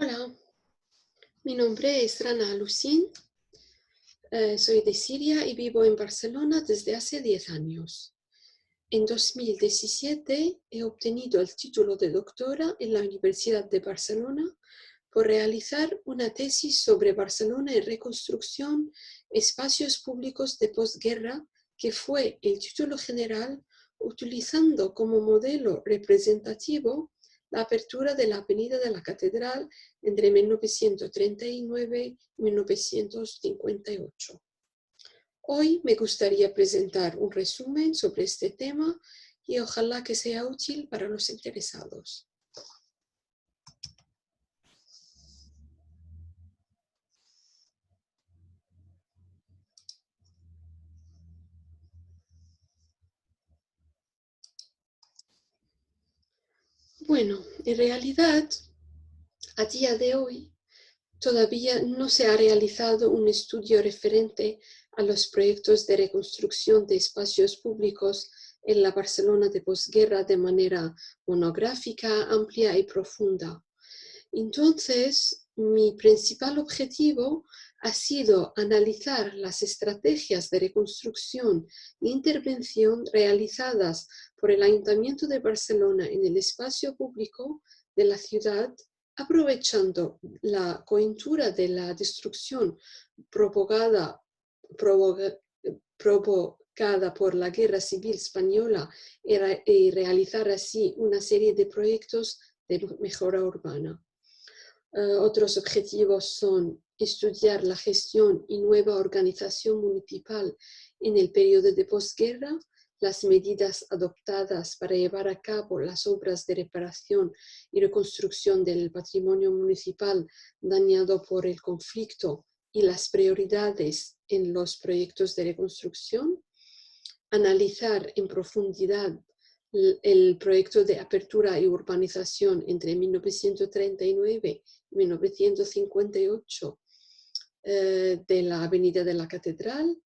Hola, mi nombre es Rana Lucín, soy de Siria y vivo en Barcelona desde hace 10 años. En 2017 he obtenido el título de doctora en la Universidad de Barcelona por realizar una tesis sobre Barcelona en reconstrucción, espacios públicos de posguerra, que fue el título general utilizando como modelo representativo la apertura de la Avenida de la Catedral entre 1939 y 1958. Hoy me gustaría presentar un resumen sobre este tema y ojalá que sea útil para los interesados. Bueno, en realidad, a día de hoy, todavía no se ha realizado un estudio referente a los proyectos de reconstrucción de espacios públicos en la Barcelona de posguerra de manera monográfica, amplia y profunda. Entonces, mi principal objetivo ha sido analizar las estrategias de reconstrucción e intervención realizadas por el Ayuntamiento de Barcelona en el espacio público de la ciudad, aprovechando la coyuntura de la destrucción provocada por la Guerra Civil Española y realizar así una serie de proyectos de mejora urbana. Otros objetivos son estudiar la gestión y nueva organización municipal en el periodo de posguerra, las medidas adoptadas para llevar a cabo las obras de reparación y reconstrucción del patrimonio municipal dañado por el conflicto y las prioridades en los proyectos de reconstrucción, analizar en profundidad el proyecto de apertura y urbanización entre 1939 y 1958 de la Avenida de la Catedral,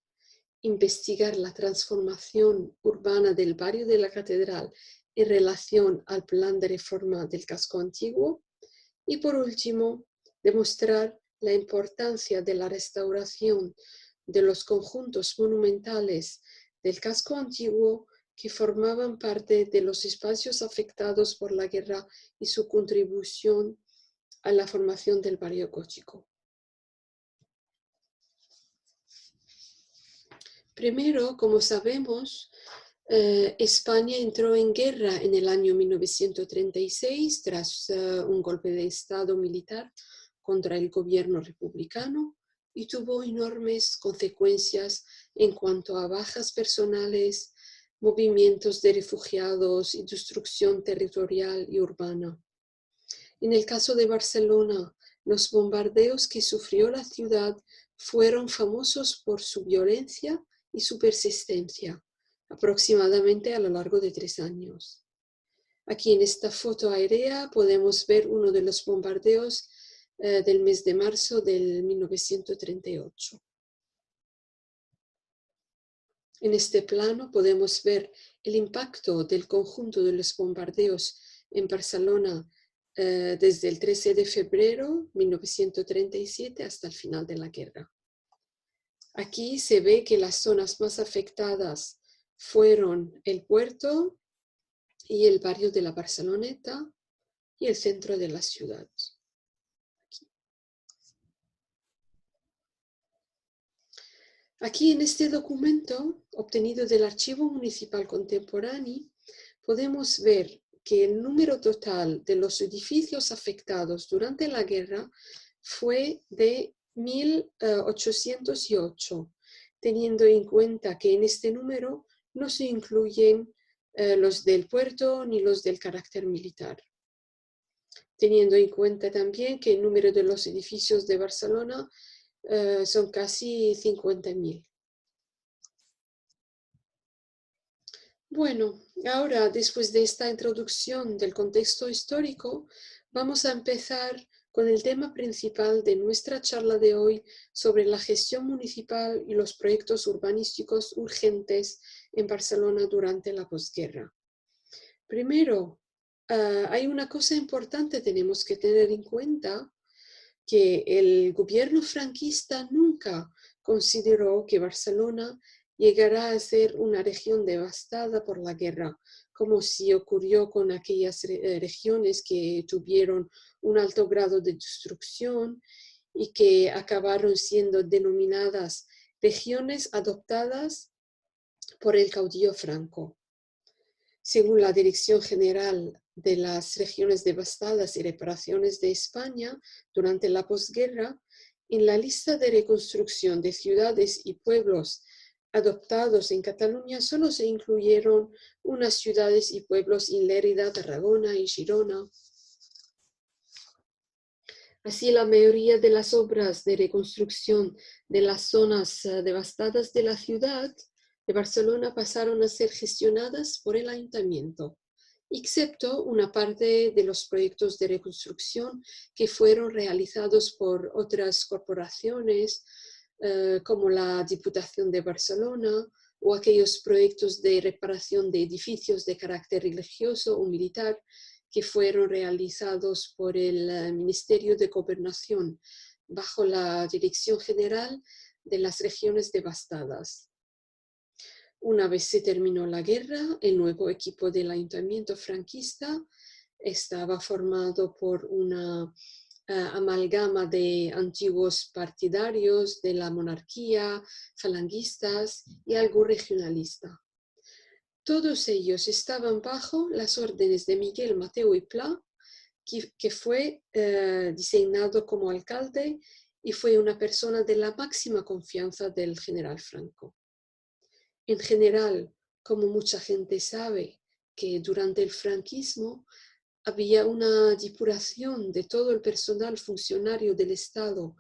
investigar la transformación urbana del barrio de la Catedral en relación al plan de reforma del casco antiguo y, por último, demostrar la importancia de la restauración de los conjuntos monumentales del casco antiguo que formaban parte de los espacios afectados por la guerra y su contribución a la formación del barrio gótico. Primero, como sabemos, España entró en guerra en el año 1936 tras un golpe de Estado militar contra el gobierno republicano y tuvo enormes consecuencias en cuanto a bajas personales, movimientos de refugiados y destrucción territorial y urbana. En el caso de Barcelona, los bombardeos que sufrió la ciudad fueron famosos por su violencia y su persistencia, aproximadamente a lo largo de 3 años. Aquí en esta foto aérea podemos ver uno de los bombardeos del mes de marzo del 1938. En este plano podemos ver el impacto del conjunto de los bombardeos en Barcelona desde el 13 de febrero de 1937 hasta el final de la guerra. Aquí se ve que las zonas más afectadas fueron el puerto y el barrio de la Barceloneta y el centro de la ciudad. Aquí en este documento, obtenido del Archivo Municipal Contemporáneo, podemos ver que el número total de los edificios afectados durante la guerra fue de 1.808, teniendo en cuenta que en este número no se incluyen los del puerto ni los del carácter militar. Teniendo en cuenta también que el número de los edificios de Barcelona son casi 50.000. Bueno, ahora después de esta introducción del contexto histórico, vamos a empezar con el tema principal de nuestra charla de hoy sobre la gestión municipal y los proyectos urbanísticos urgentes en Barcelona durante la posguerra. Primero, hay una cosa importante que tenemos que tener en cuenta, que el gobierno franquista nunca consideró que Barcelona llegará a ser una región devastada por la guerra, como si ocurrió con aquellas regiones que tuvieron un alto grado de destrucción y que acabaron siendo denominadas regiones adoptadas por el caudillo Franco. Según la Dirección General de las Regiones Devastadas y Reparaciones de España, durante la posguerra, en la lista de reconstrucción de ciudades y pueblos adoptados en Cataluña solo se incluyeron unas ciudades y pueblos en Lérida, Tarragona y Girona. Así, la mayoría de las obras de reconstrucción de las zonas devastadas de la ciudad de Barcelona pasaron a ser gestionadas por el ayuntamiento, excepto una parte de los proyectos de reconstrucción que fueron realizados por otras corporaciones, como la Diputación de Barcelona, o aquellos proyectos de reparación de edificios de carácter religioso o militar que fueron realizados por el Ministerio de Gobernación bajo la Dirección General de las Regiones Devastadas. Una vez se terminó la guerra, el nuevo equipo del ayuntamiento franquista estaba formado por una amalgama de antiguos partidarios de la monarquía, falangistas y algo regionalista. Todos ellos estaban bajo las órdenes de Miguel Mateo y Pla, que fue designado como alcalde y fue una persona de la máxima confianza del general Franco. En general, como mucha gente sabe, que durante el franquismo había una depuración de todo el personal funcionario del Estado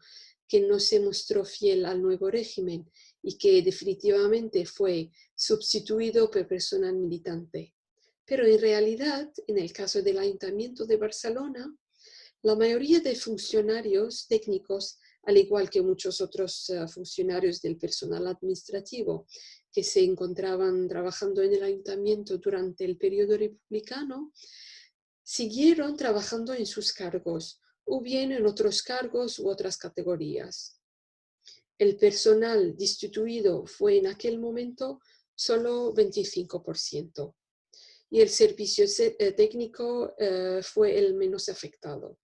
que no se mostró fiel al nuevo régimen y que definitivamente fue sustituido por personal militante. Pero en realidad, en el caso del Ayuntamiento de Barcelona, la mayoría de funcionarios técnicos, al igual que muchos otros funcionarios del personal administrativo que se encontraban trabajando en el ayuntamiento durante el periodo republicano, siguieron trabajando en sus cargos o bien en otros cargos u otras categorías. El personal destituido fue en aquel momento solo 25% y el servicio técnico fue el menos afectado.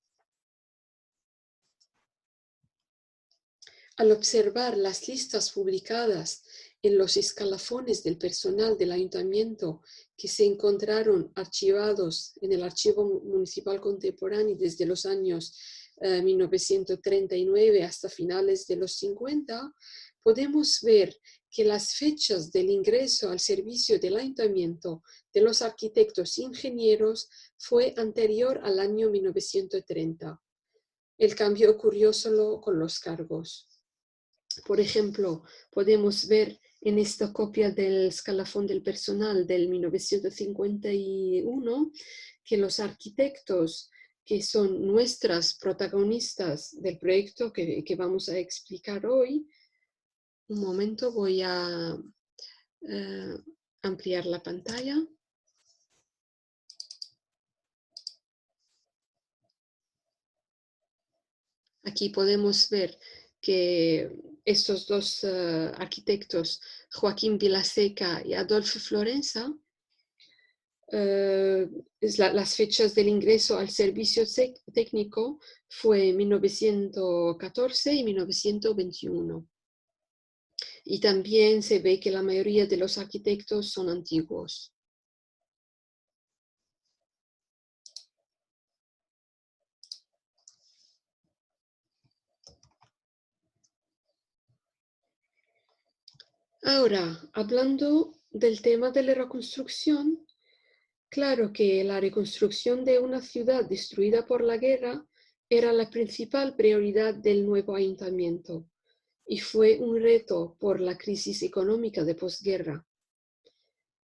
Al observar las listas publicadas en los escalafones del personal del ayuntamiento que se encontraron archivados en el Archivo Municipal Contemporáneo desde los años 1939 hasta finales de los 50, podemos ver que las fechas del ingreso al servicio del ayuntamiento de los arquitectos e ingenieros fue anterior al año 1930. El cambio ocurrió solo con los cargos. Por ejemplo, podemos ver en esta copia del escalafón del personal del 1951 que los arquitectos que son nuestras protagonistas del proyecto que vamos a explicar hoy. Un momento, voy a ampliar la pantalla. Aquí podemos ver que estos dos arquitectos, Joaquín Vilaseca y Adolfo Florensa, las fechas del ingreso al servicio técnico fue 1914 y 1921. Y también se ve que la mayoría de los arquitectos son antiguos. Ahora, hablando del tema de la reconstrucción, claro que la reconstrucción de una ciudad destruida por la guerra era la principal prioridad del nuevo ayuntamiento y fue un reto por la crisis económica de posguerra.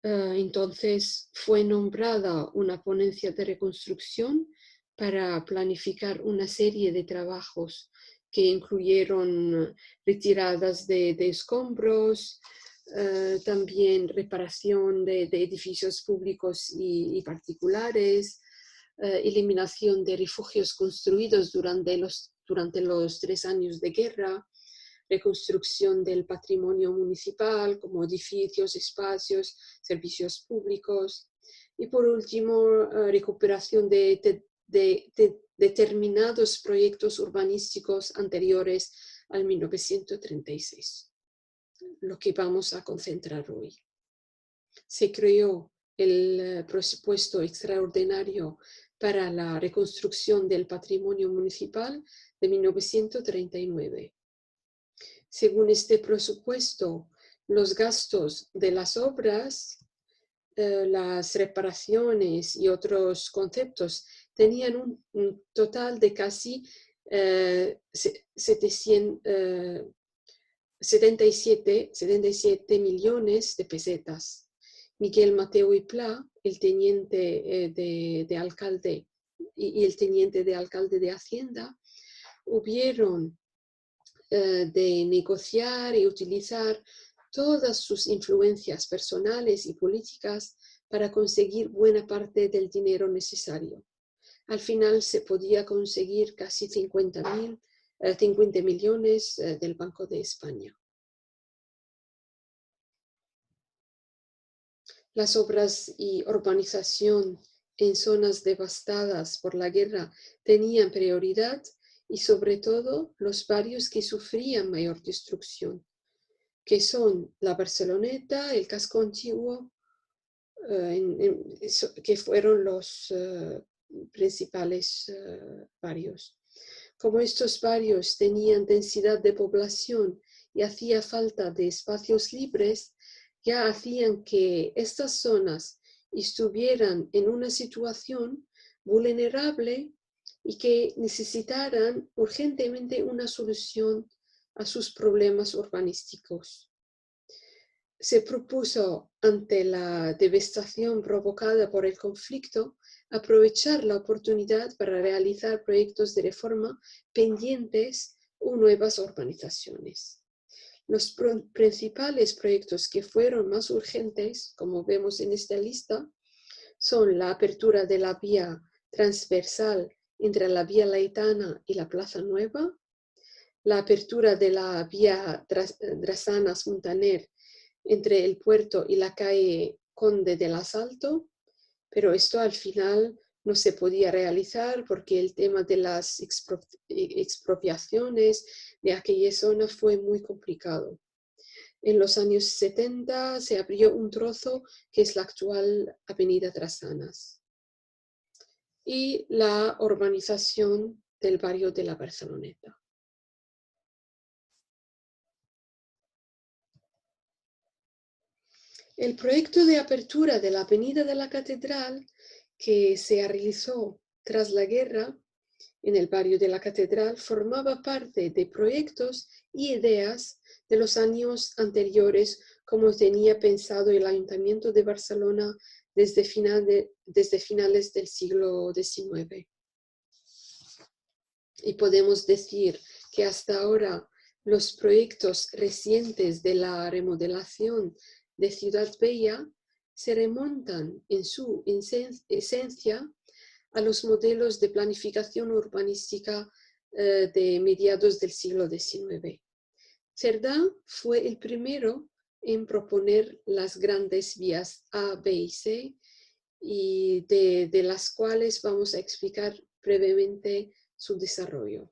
Entonces fue nombrada una ponencia de reconstrucción para planificar una serie de trabajos que incluyeron retiradas de escombros, también reparación de edificios públicos y particulares, eliminación de refugios construidos durante los durante los 3 años de guerra, reconstrucción del patrimonio municipal como edificios, espacios, servicios públicos y por último recuperación de determinados proyectos urbanísticos anteriores al 1936, lo que vamos a concentrar hoy. Se creó el presupuesto extraordinario para la reconstrucción del patrimonio municipal de 1939. Según este presupuesto, los gastos de las obras, las reparaciones y otros conceptos tenían un total de casi 77 millones de pesetas. Miguel Mateo y Pla, el teniente de alcalde y el teniente de alcalde de Hacienda, hubieron de negociar y utilizar todas sus influencias personales y políticas para conseguir buena parte del dinero necesario. Al final se podía conseguir casi 50 millones del Banco de España. Las obras y urbanización en zonas devastadas por la guerra tenían prioridad y sobre todo los barrios que sufrían mayor destrucción, que son la Barceloneta, el casco antiguo, que fueron los principales barrios. Como estos barrios tenían densidad de población y hacía falta de espacios libres, ya hacían que estas zonas estuvieran en una situación vulnerable y que necesitaran urgentemente una solución a sus problemas urbanísticos. Se propuso, ante la devastación provocada por el conflicto, aprovechar la oportunidad para realizar proyectos de reforma pendientes o nuevas urbanizaciones. Los principales proyectos que fueron más urgentes, como vemos en esta lista, son la apertura de la vía transversal entre la Vía Laetana y la Plaza Nueva, la apertura de la vía Drasanas-Montaner entre el puerto y la calle Conde del Asalto, pero esto al final no se podía realizar porque el tema de las expropiaciones de aquella zona fue muy complicado. En los años 70 se abrió un trozo que es la actual Avenida Drasanas y la urbanización del barrio de la Barceloneta. El proyecto de apertura de la Avenida de la Catedral, que se realizó tras la guerra en el barrio de la Catedral, formaba parte de proyectos y ideas de los años anteriores, como tenía pensado el Ayuntamiento de Barcelona desde finales del siglo XIX. Y podemos decir que hasta ahora los proyectos recientes de la remodelación de Ciudad Bella se remontan en su esencia a los modelos de planificación urbanística de mediados del siglo XIX. Cerdá fue el primero en proponer las grandes vías A, B y C, y de las cuales vamos a explicar brevemente su desarrollo.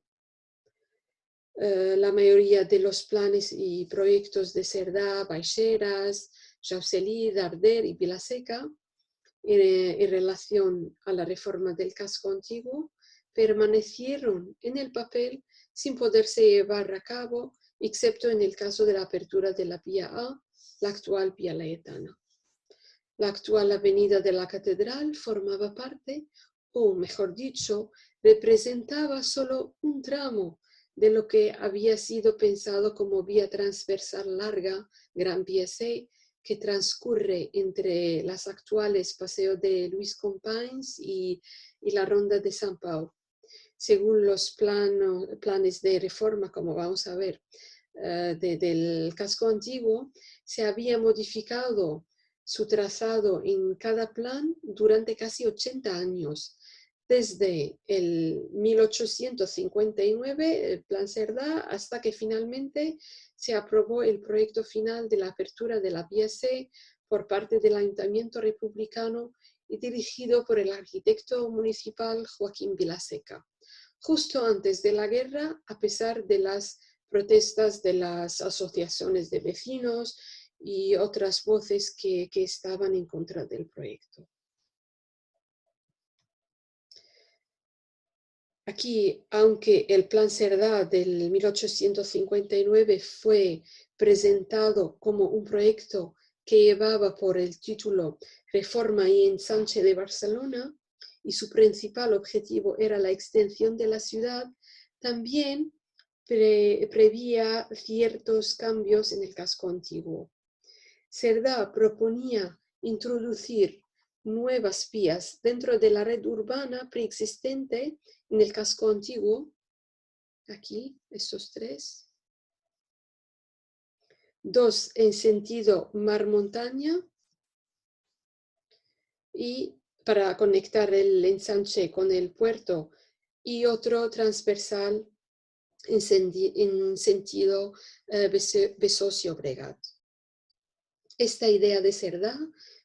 La mayoría de los planes y proyectos de Cerdá, Baixeras, Jaucelí, Darder y Vilaseca en relación a la reforma del casco antiguo permanecieron en el papel sin poderse llevar a cabo, excepto en el caso de la apertura de la vía A, la actual Vía Laetana. La actual Avenida de la Catedral formaba parte, o mejor dicho, representaba solo un tramo de lo que había sido pensado como vía transversal larga, Gran Vía C, que transcurre entre las actuales Paseo de Luis Companys y la Ronda de San Pau. Según los planes de reforma, como vamos a ver, del casco antiguo, se había modificado su trazado en cada plan durante casi 80 años, desde el 1859, el Plan Cerdá, hasta que finalmente se aprobó el proyecto final de la apertura de la vía C por parte del Ayuntamiento Republicano y dirigido por el arquitecto municipal Joaquín Vilaseca, justo antes de la guerra, a pesar de las protestas de las asociaciones de vecinos y otras voces que estaban en contra del proyecto. Aquí, aunque el Plan Cerdá del 1859 fue presentado como un proyecto que llevaba por el título Reforma y Ensanche de Barcelona, y su principal objetivo era la extensión de la ciudad, también prevía ciertos cambios en el casco antiguo. Cerdá proponía introducir nuevas vías dentro de la red urbana preexistente en el casco antiguo, aquí, estos tres, dos en sentido mar-montaña y para conectar el ensanche con el puerto y otro transversal en sentido Besós-Llobregat. Esta idea de Cerdá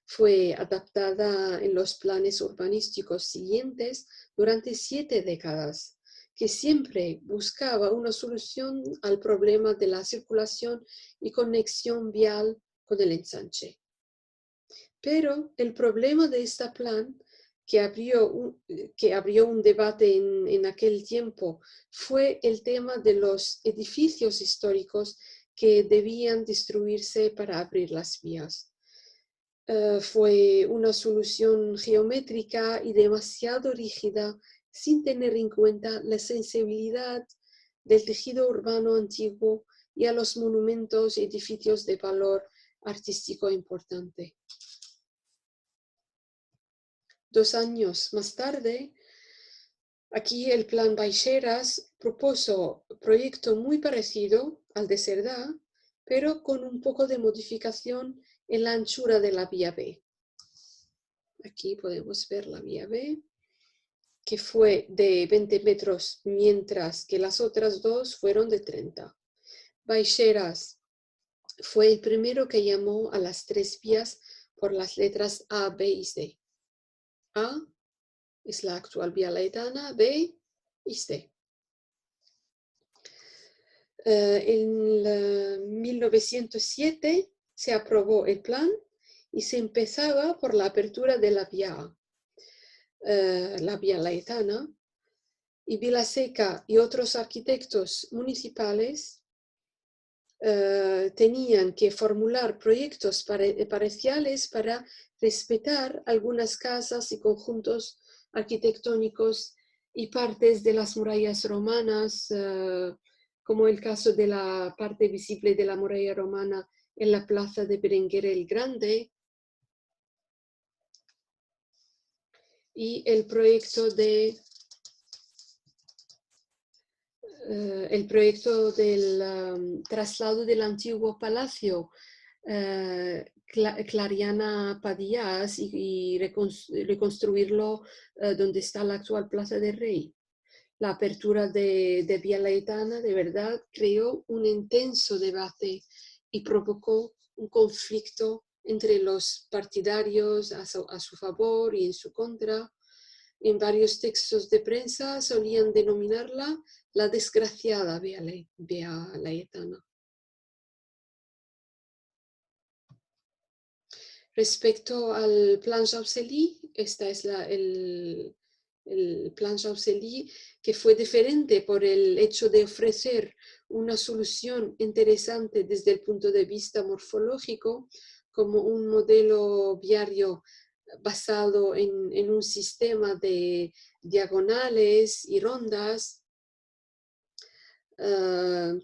fue adaptada en los planes urbanísticos siguientes durante 7 décadas, que siempre buscaba una solución al problema de la circulación y conexión vial con el ensanche. Pero el problema de este plan, que abrió un debate en aquel tiempo, fue el tema de los edificios históricos que debían destruirse para abrir las vías. Fue una solución geométrica y demasiado rígida, sin tener en cuenta la sensibilidad del tejido urbano antiguo y a los monumentos y edificios de valor artístico importante. 2 años más tarde, aquí el Plan Baixeras propuso un proyecto muy parecido al de Cerdá, pero con un poco de modificación en la anchura de la vía B. Aquí podemos ver la vía B, que fue de 20 metros, mientras que las otras dos fueron de 30. Baixeras fue el primero que llamó a las 3 vías por las letras A, B y C. A es la actual Vía Laietana, B y C. En 1907 se aprobó el plan y se empezaba por la apertura de la Vía A, la Vía Laietana, y Vilaseca y otros arquitectos municipales tenían que formular proyectos parciales para respetar algunas casas y conjuntos arquitectónicos y partes de las murallas romanas, como el caso de la parte visible de la muralla romana en la plaza de Berenguer el Grande, y el proyecto del traslado del antiguo palacio Clariana Padillas y reconstruirlo donde está la actual Plaza del Rey. La apertura de Vía Laietana de verdad creó un intenso debate y provocó un conflicto entre los partidarios a su favor y en su contra. En varios textos de prensa solían denominarla la desgraciada Vía Laietana. Respecto al Plan Jausselí, este es el Plan Jausselí, que fue diferente por el hecho de ofrecer una solución interesante desde el punto de vista morfológico, como un modelo viario basado en un sistema de diagonales y rondas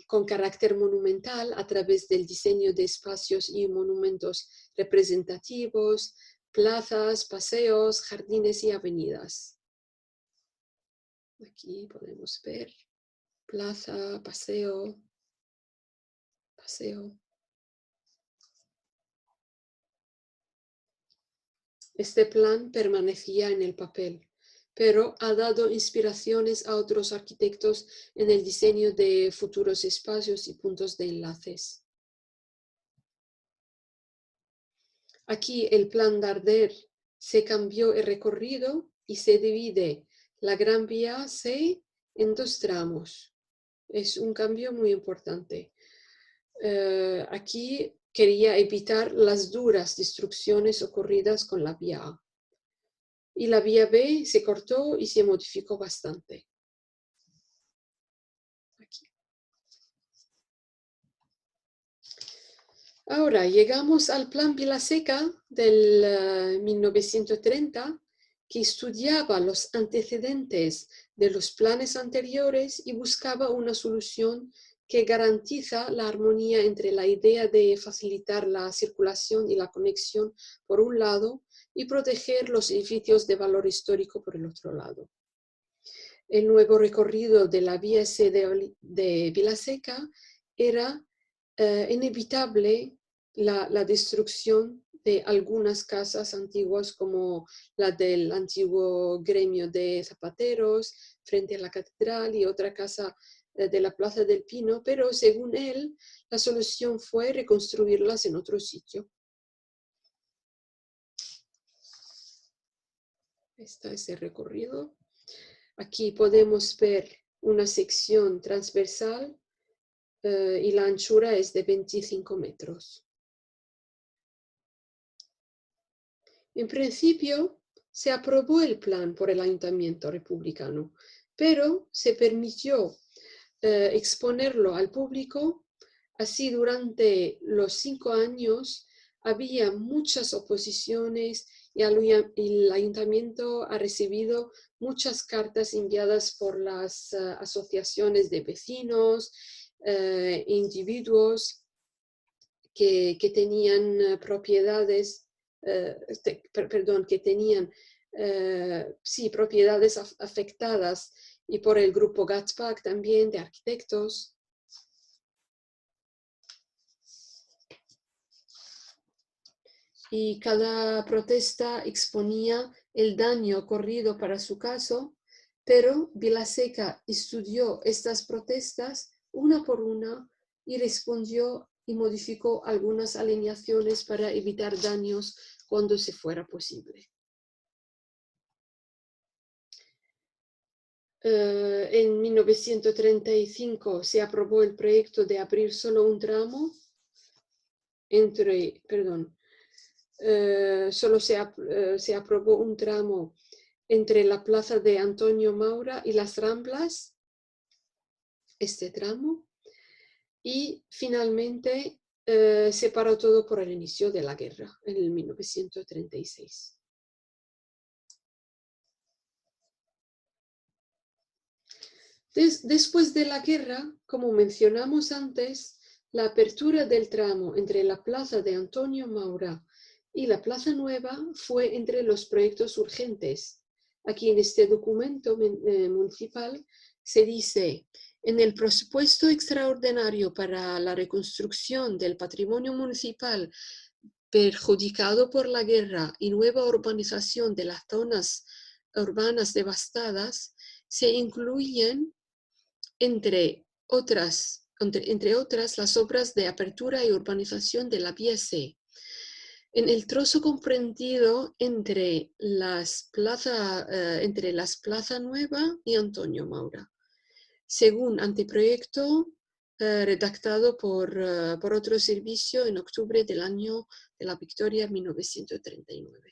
con carácter monumental a través del diseño de espacios y monumentos representativos, plazas, paseos, jardines y avenidas. Aquí podemos ver plaza, paseo, paseo. Este plan permanecía en el papel, pero ha dado inspiraciones a otros arquitectos en el diseño de futuros espacios y puntos de enlaces. Aquí el plan Darder se cambió el recorrido y se divide la Gran Vía C en 2 tramos. Es un cambio muy importante. Aquí quería evitar las duras destrucciones ocurridas con la vía A. Y la vía B se cortó y se modificó bastante. Aquí. Ahora llegamos al plan Vilaseca del 1930, que estudiaba los antecedentes de los planes anteriores y buscaba una solución que garantiza la armonía entre la idea de facilitar la circulación y la conexión por un lado y proteger los edificios de valor histórico por el otro lado. El nuevo recorrido de la vía C de Vilaseca era inevitable la destrucción de algunas casas antiguas como la del antiguo gremio de zapateros frente a la catedral y otra casa de la Plaza del Pino, pero según él, la solución fue reconstruirlas en otro sitio. Este es el recorrido. Aquí podemos ver una sección transversal y la anchura es de 25 metros. En principio, se aprobó el plan por el Ayuntamiento republicano, pero se permitió exponerlo al público. Así, durante los 5 años había muchas oposiciones y el Ayuntamiento ha recibido muchas cartas enviadas por las asociaciones de vecinos, individuos que tenían propiedades, que tenían propiedades afectadas, y por el grupo GATSPAC también de arquitectos. Y cada protesta exponía el daño ocurrido para su caso, pero Vilaseca estudió estas protestas una por una y respondió y modificó algunas alineaciones para evitar daños cuando se fuera posible. En 1935 se aprobó el proyecto de abrir solo un tramo solo se aprobó un tramo entre la plaza de Antonio Maura y las Ramblas, este tramo, y finalmente se paró todo por el inicio de la guerra en el 1936. Después de la guerra, como mencionamos antes, la apertura del tramo entre la plaza de Antonio Maura y la Plaza Nueva fue entre los proyectos urgentes. Aquí en este documento municipal se dice: en el presupuesto extraordinario para la reconstrucción del patrimonio municipal perjudicado por la guerra y nueva urbanización de las zonas urbanas devastadas, se incluyen entre otras las obras de apertura y urbanización de la vía C. En el trozo comprendido entre las Plaza Nueva y Antonio Maura, según anteproyecto redactado por otro servicio en octubre del año de la Victoria 1939.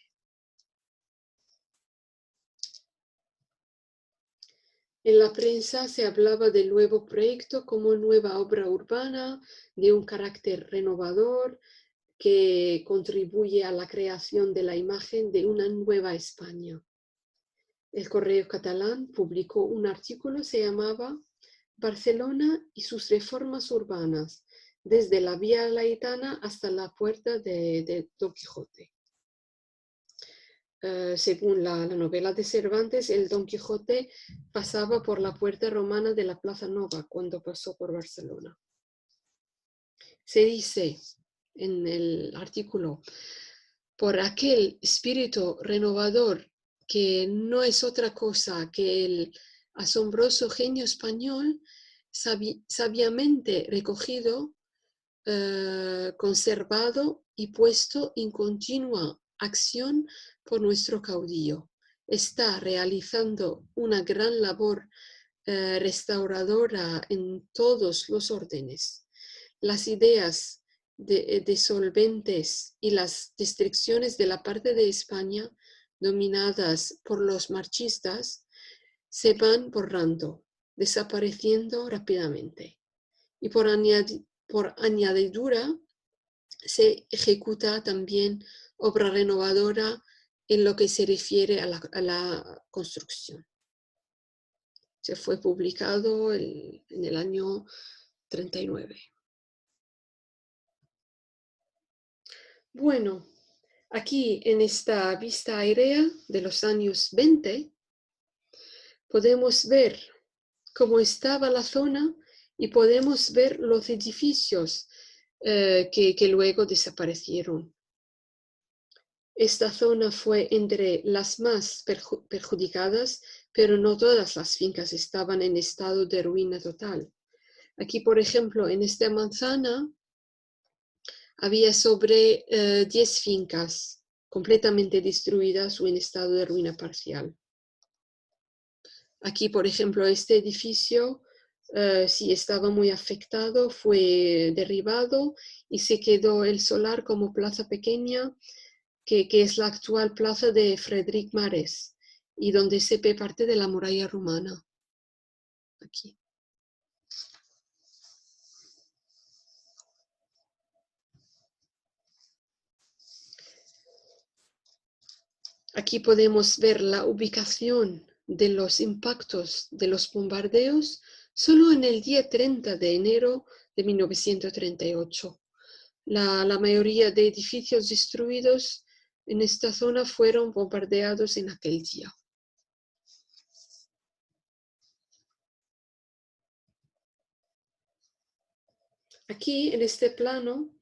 En la prensa se hablaba del nuevo proyecto como nueva obra urbana de un carácter renovador que contribuye a la creación de la imagen de una nueva España. El Correo Catalán publicó un artículo, se llamaba Barcelona y sus reformas urbanas, desde la Vía Laetana hasta la puerta de Don Quijote. Según la novela de Cervantes, el Don Quijote pasaba por la puerta romana de la Plaza Nova cuando pasó por Barcelona. Se dice en el artículo: por aquel espíritu renovador que no es otra cosa que el asombroso genio español sabiamente recogido, conservado y puesto en continua acción por nuestro caudillo. Está realizando una gran labor restauradora en todos los órdenes. Las ideas de solventes y las distracciones de la parte de España dominadas por los marchistas se van borrando, desapareciendo rápidamente. Y por añadidura se ejecuta también obra renovadora en lo que se refiere a la construcción. Se fue publicado en el año 39. Bueno, aquí en esta vista aérea de los años 20 podemos ver cómo estaba la zona y podemos ver los edificios que luego desaparecieron. Esta zona fue entre las más perjudicadas, pero no todas las fincas estaban en estado de ruina total. Aquí, por ejemplo, en esta manzana había sobre 10 fincas completamente destruidas o en estado de ruina parcial. Aquí, por ejemplo, este edificio sí estaba muy afectado, fue derribado y se quedó el solar como plaza pequeña, que es la actual plaza de Frederic Marès y donde se ve parte de la muralla romana. Aquí. Aquí podemos ver la ubicación de los impactos de los bombardeos solo en el día 30 de enero de 1938. La mayoría de edificios destruidos en esta zona fueron bombardeados en aquel día. Aquí, en este plano,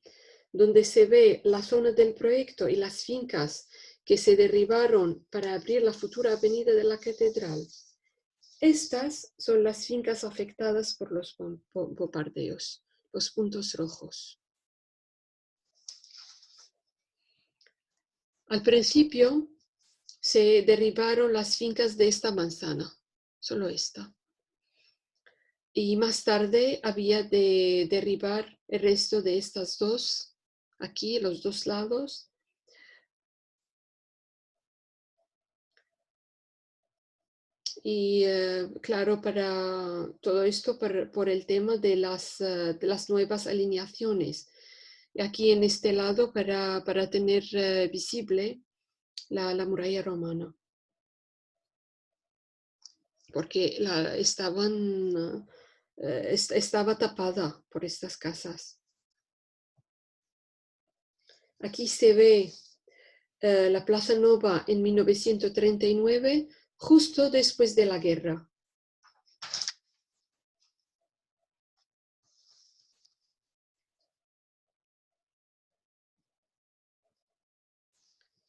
donde se ve la zona del proyecto y las fincas que se derribaron para abrir la futura avenida de la catedral. Estas son las fincas afectadas por los bombardeos, los puntos rojos. Al principio se derribaron las fincas de esta manzana, solo esta. Y más tarde había de derribar el resto de estas dos, aquí, los dos lados. Y claro, para todo esto, por el tema de las nuevas alineaciones. Y aquí en este lado, para tener visible la muralla romana. Porque estaba tapada por estas casas. Aquí se ve la Plaza Nova en 1939, justo después de la guerra.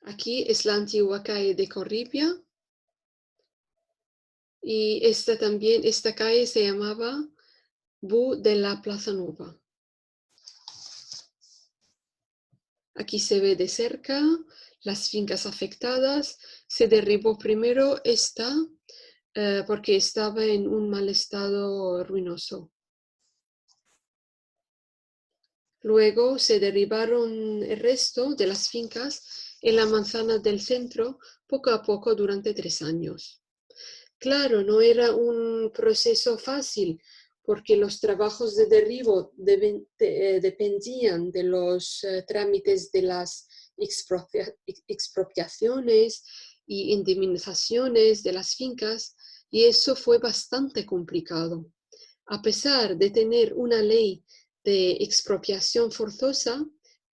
Aquí es la antigua calle de Corripia. Y esta calle se llamaba Bu de la Plaza Nova. Aquí se ve de cerca las fincas afectadas. Se derribó primero esta porque estaba en un mal estado ruinoso. Luego se derribaron el resto de las fincas en la manzana del centro poco a poco durante 3 años. Claro, no era un proceso fácil porque los trabajos de derribo dependían de los trámites de las expropiaciones y indemnizaciones de las fincas y eso fue bastante complicado. A pesar de tener una ley de expropiación forzosa,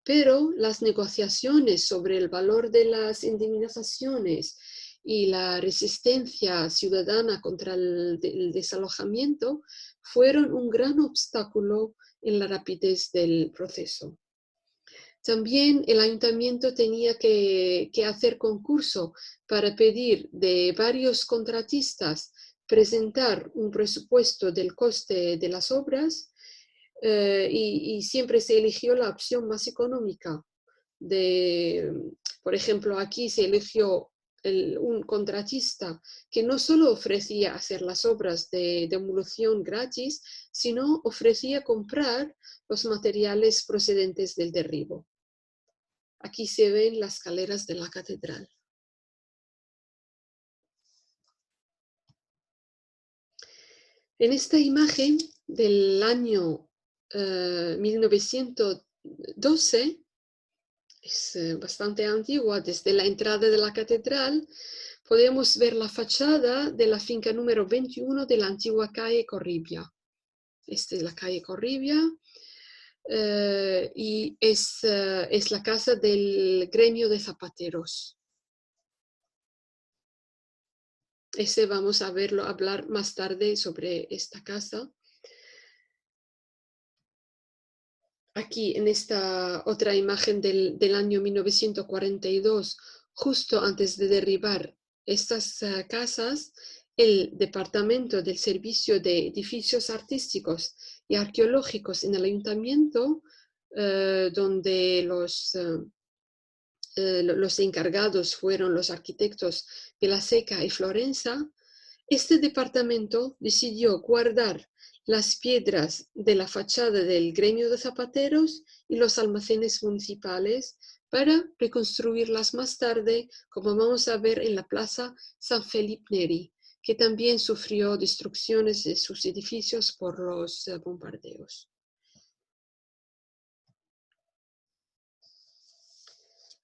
pero las negociaciones sobre el valor de las indemnizaciones y la resistencia ciudadana contra el desalojamiento fueron un gran obstáculo en la rapidez del proceso. También el ayuntamiento tenía que hacer concurso para pedir de varios contratistas presentar un presupuesto del coste de las obras y siempre se eligió la opción más económica. Por ejemplo, aquí se eligió un contratista que no solo ofrecía hacer las obras de demolición gratis, sino ofrecía comprar los materiales procedentes del derribo. Aquí se ven las escaleras de la catedral. En esta imagen del año 1912, es bastante antigua, desde la entrada de la catedral, podemos ver la fachada de la finca número 21 de la antigua calle Corribia. Esta es la calle Corribia y es la casa del gremio de zapateros. Vamos a hablar más tarde sobre esta casa. Aquí en esta otra imagen del año 1942, justo antes de derribar estas casas, el Departamento del Servicio de Edificios Artísticos y Arqueológicos en el Ayuntamiento, donde los encargados fueron los arquitectos Vilaseca y Florenza, este departamento decidió guardar las piedras de la fachada del gremio de zapateros y los almacenes municipales para reconstruirlas más tarde, como vamos a ver en la plaza San Felipe Neri, que también sufrió destrucciones de sus edificios por los bombardeos.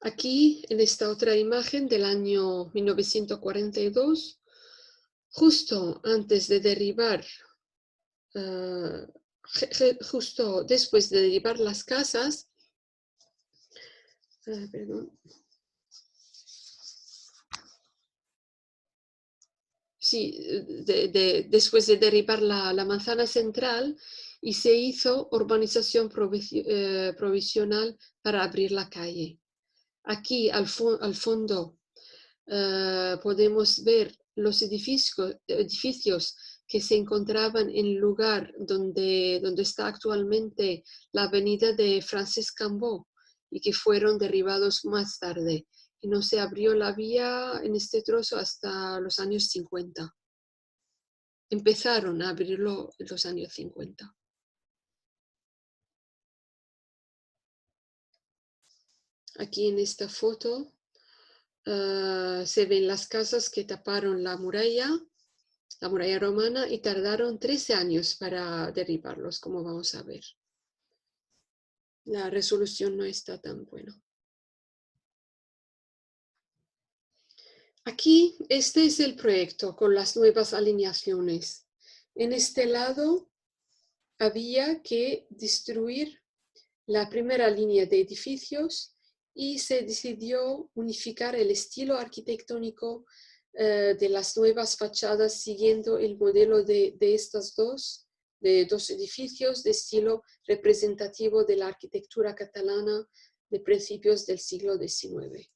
Aquí, en esta otra imagen del año 1942, justo antes de derribar justo después de derribar las casas, perdón. Sí, después de derribar la manzana central y se hizo urbanización provisional para abrir la calle. Aquí al fondo podemos ver los edificios que se encontraban en el lugar donde está actualmente la avenida de Frances Cambó y que fueron derribados más tarde. Y no se abrió la vía en este trozo hasta los años 50. Empezaron a abrirlo en los años 50. Aquí en esta foto se ven las casas que taparon la muralla romana y tardaron 13 años para derribarlos, como vamos a ver. La resolución no está tan buena. Aquí, este es el proyecto con las nuevas alineaciones. En este lado había que destruir la primera línea de edificios y se decidió unificar el estilo arquitectónico de las nuevas fachadas siguiendo el modelo de dos edificios de estilo representativo de la arquitectura catalana de principios del siglo XIX.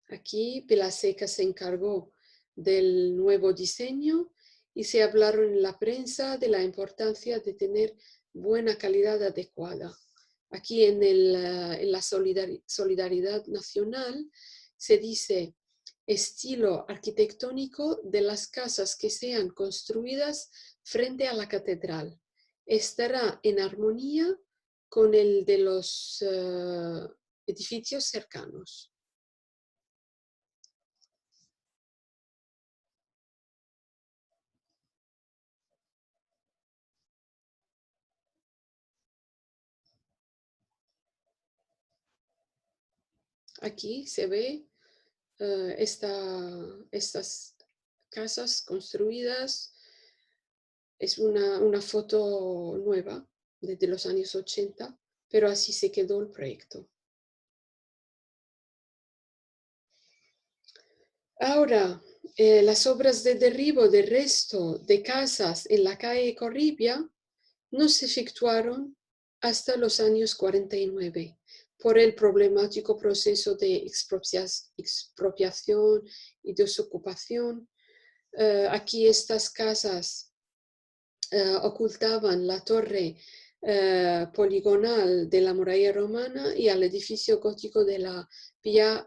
Aquí Vilaseca se encargó del nuevo diseño y se hablaron en la prensa de la importancia de tener buena calidad adecuada. Aquí en la solidaridad nacional se dice estilo arquitectónico de las casas que sean construidas frente a la catedral. Estará en armonía con el de los edificios cercanos. Aquí se ve estas casas construidas. Es una foto nueva desde los años 80, pero así se quedó el proyecto. Ahora, las obras de derribo del resto de casas en la calle Corribia no se efectuaron hasta los años 49 por el problemático proceso de expropiación y desocupación. Aquí estas casas ocultaban la torre poligonal de la muralla romana y al edificio gótico de la Vía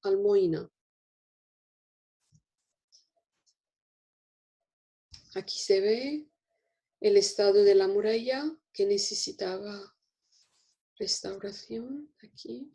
Almoina. Aquí se ve el estado de la muralla que necesitaba restauración. Aquí.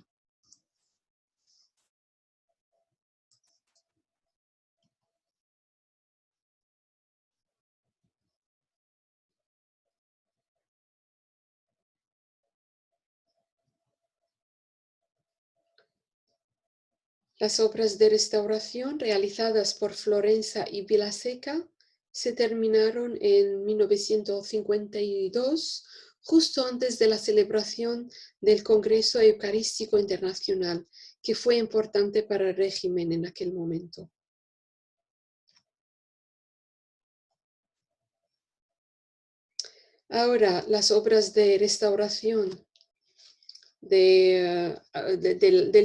Las obras de restauración realizadas por Florenza y Vilaseca se terminaron en 1952, justo antes de la celebración del Congreso Eucarístico Internacional, que fue importante para el régimen en aquel momento. Ahora, las obras de restauración, del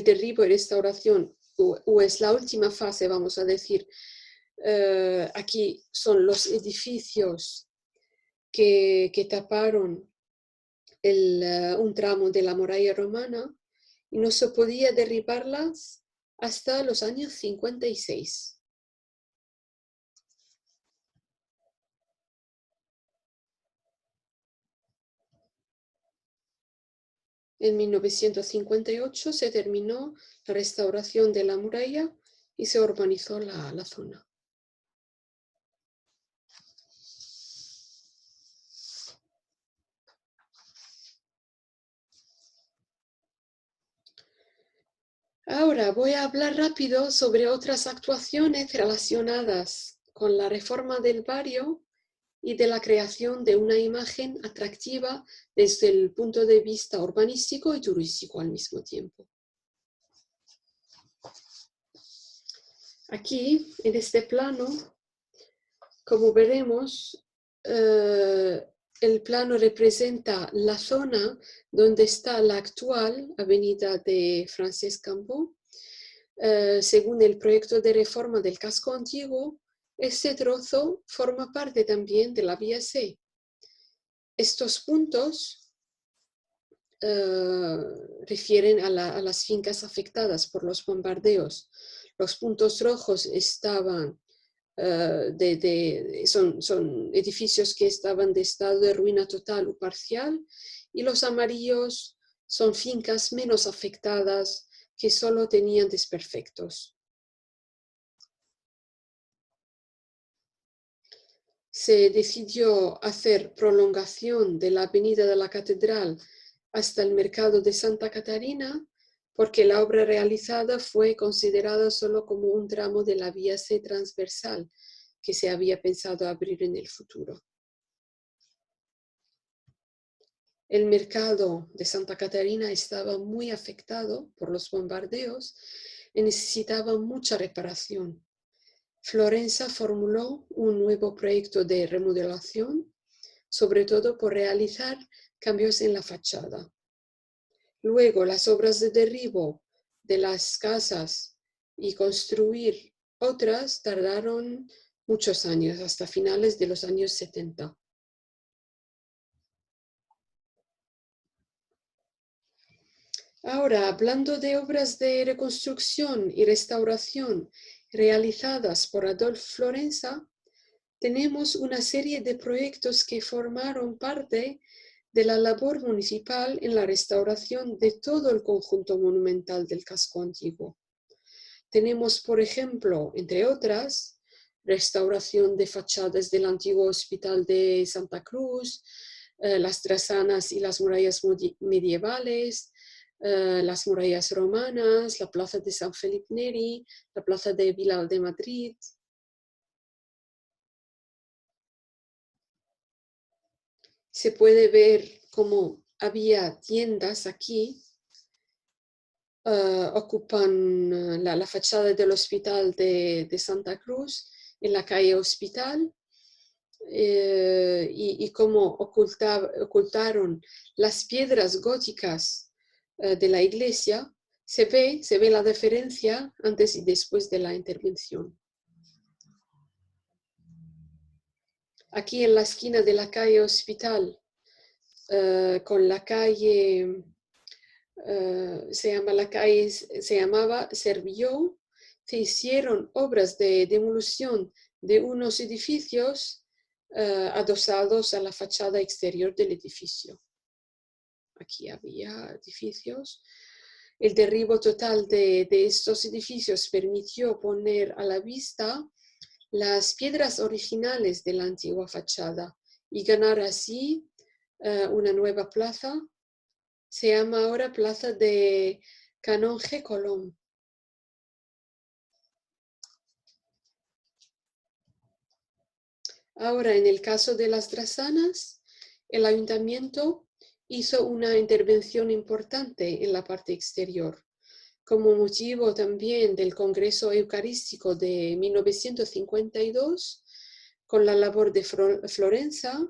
derribo y restauración, o es la última fase, vamos a decir. Aquí son los edificios que taparon un tramo de la muralla romana y no se podía derribarlas hasta los años 56. En 1958 se terminó la restauración de la muralla y se urbanizó la zona. Ahora voy a hablar rápido sobre otras actuaciones relacionadas con la reforma del barrio y de la creación de una imagen atractiva desde el punto de vista urbanístico y turístico al mismo tiempo. Aquí, en este plano, como veremos, el plano representa la zona donde está la actual avenida de Francesc Cambó. Según el proyecto de reforma del casco antiguo, este trozo forma parte también de la vía C. Estos puntos refieren a las fincas afectadas por los bombardeos. Los puntos rojos estaban son edificios que estaban de estado de ruina total o parcial, y los amarillos son fincas menos afectadas que solo tenían desperfectos. Se decidió hacer prolongación de la avenida de la Catedral hasta el mercado de Santa Catarina, porque la obra realizada fue considerada solo como un tramo de la vía C transversal que se había pensado abrir en el futuro. El mercado de Santa Catarina estaba muy afectado por los bombardeos y necesitaba mucha reparación. Florenza formuló un nuevo proyecto de remodelación, sobre todo por realizar cambios en la fachada. Luego, las obras de derribo de las casas y construir otras tardaron muchos años, hasta finales de los años 70. Ahora, hablando de obras de reconstrucción y restauración realizadas por Adolf Florenza, tenemos una serie de proyectos que formaron parte de la labor municipal en la restauración de todo el conjunto monumental del casco antiguo. Tenemos, por ejemplo, entre otras, restauración de fachadas del antiguo Hospital de Santa Cruz, las drasanas y las murallas medievales, las murallas romanas, la plaza de San Felipe Neri, la plaza de Vila de Madrid. Se puede ver cómo había tiendas aquí, ocupan la fachada del Hospital de Santa Cruz en la calle Hospital. y cómo ocultaron las piedras góticas de la iglesia, se ve la diferencia antes y después de la intervención. Aquí en la esquina de la calle Hospital, con la calle, se llamaba Servilló, se hicieron obras de demolición de unos edificios adosados a la fachada exterior del edificio. Aquí había edificios. El derribo total de estos edificios permitió poner a la vista las piedras originales de la antigua fachada y ganar así una nueva plaza. Se llama ahora Plaza de Canonge Colón. Ahora, en el caso de las drasanas, el ayuntamiento hizo una intervención importante en la parte exterior, como motivo también del Congreso Eucarístico de 1952, con la labor de Florenza,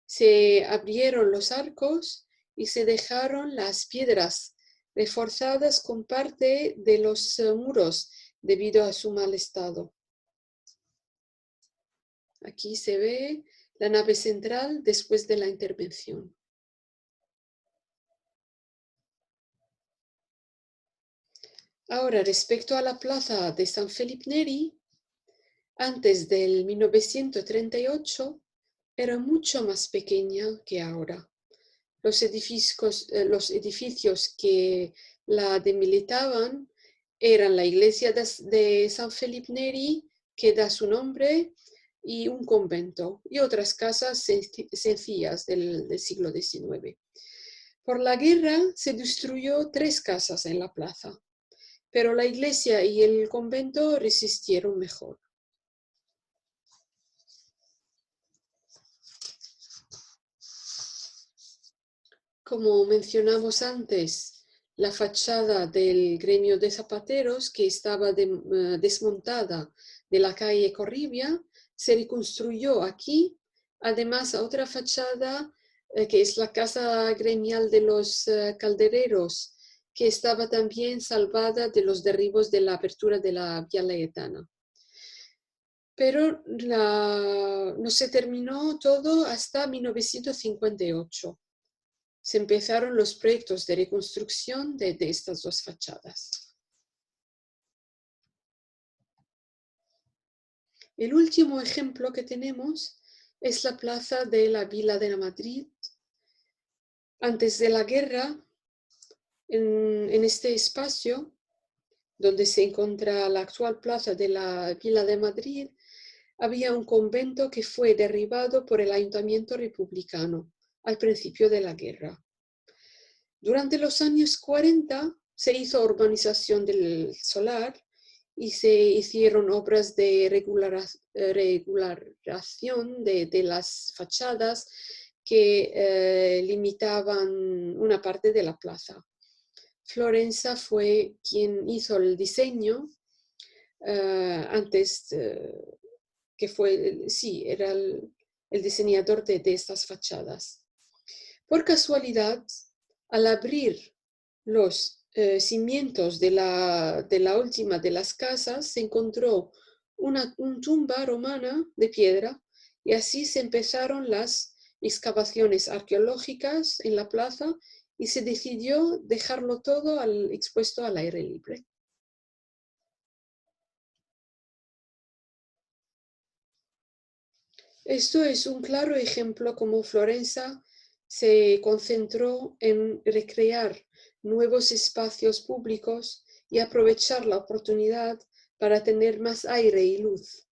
se abrieron los arcos y se dejaron las piedras reforzadas con parte de los muros debido a su mal estado. Aquí se ve la nave central después de la intervención. Ahora, respecto a la plaza de San Felipe Neri, antes del 1938 era mucho más pequeña que ahora. Los edificios que la delimitaban eran la iglesia de San Felipe Neri, que da su nombre, y un convento, y otras casas sencillas del siglo XIX. Por la guerra se destruyó 3 casas en la plaza, pero la iglesia y el convento resistieron mejor. Como mencionamos antes, la fachada del gremio de zapateros, que estaba desmontada de la calle Corribia, se reconstruyó aquí. Además, otra fachada, que es la casa gremial de los caldereros, que estaba también salvada de los derribos de la apertura de la Vía Layetana. Pero no se terminó todo hasta 1958. Se empezaron los proyectos de reconstrucción de estas 2 fachadas. El último ejemplo que tenemos es la plaza de la Vila de Madrid. Antes de la guerra, en este espacio, donde se encuentra la actual plaza de la Vila de Madrid, había un convento que fue derribado por el ayuntamiento republicano al principio de la guerra. Durante los años 40 se hizo urbanización del solar y se hicieron obras de regularización de las fachadas que limitaban una parte de la plaza. Florenza fue quien hizo el diseño era el diseñador de estas fachadas. Por casualidad, al abrir los cimientos de la última de las casas, se encontró una tumba romana de piedra y así se empezaron las excavaciones arqueológicas en la plaza y se decidió dejarlo todo expuesto al aire libre. Esto es un claro ejemplo cómo Florenza se concentró en recrear nuevos espacios públicos y aprovechar la oportunidad para tener más aire y luz.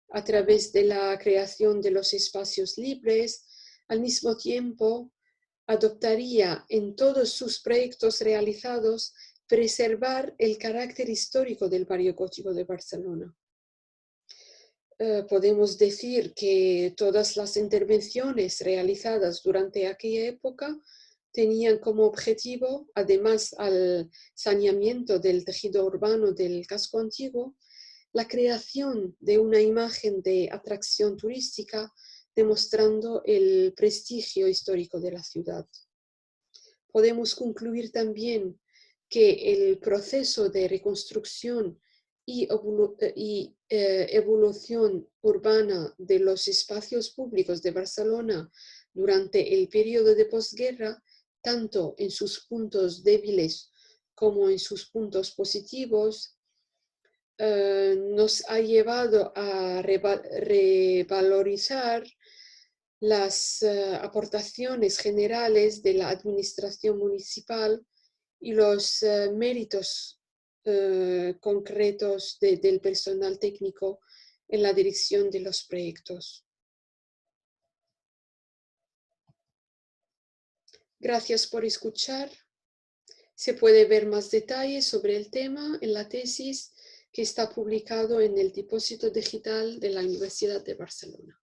A través de la creación de los espacios libres, al mismo tiempo, adoptaría en todos sus proyectos realizados preservar el carácter histórico del barrio gótico de Barcelona. Podemos decir que todas las intervenciones realizadas durante aquella época tenían como objetivo, además al saneamiento del tejido urbano del casco antiguo, la creación de una imagen de atracción turística demostrando el prestigio histórico de la ciudad. Podemos concluir también que el proceso de reconstrucción y evolución urbana de los espacios públicos de Barcelona durante el periodo de posguerra, tanto en sus puntos débiles como en sus puntos positivos, nos ha llevado a revalorizar las aportaciones generales de la administración municipal y los méritos concretos del personal técnico en la dirección de los proyectos. Gracias por escuchar. Se puede ver más detalles sobre el tema en la tesis que está publicado en el Depósito Digital de la Universidad de Barcelona.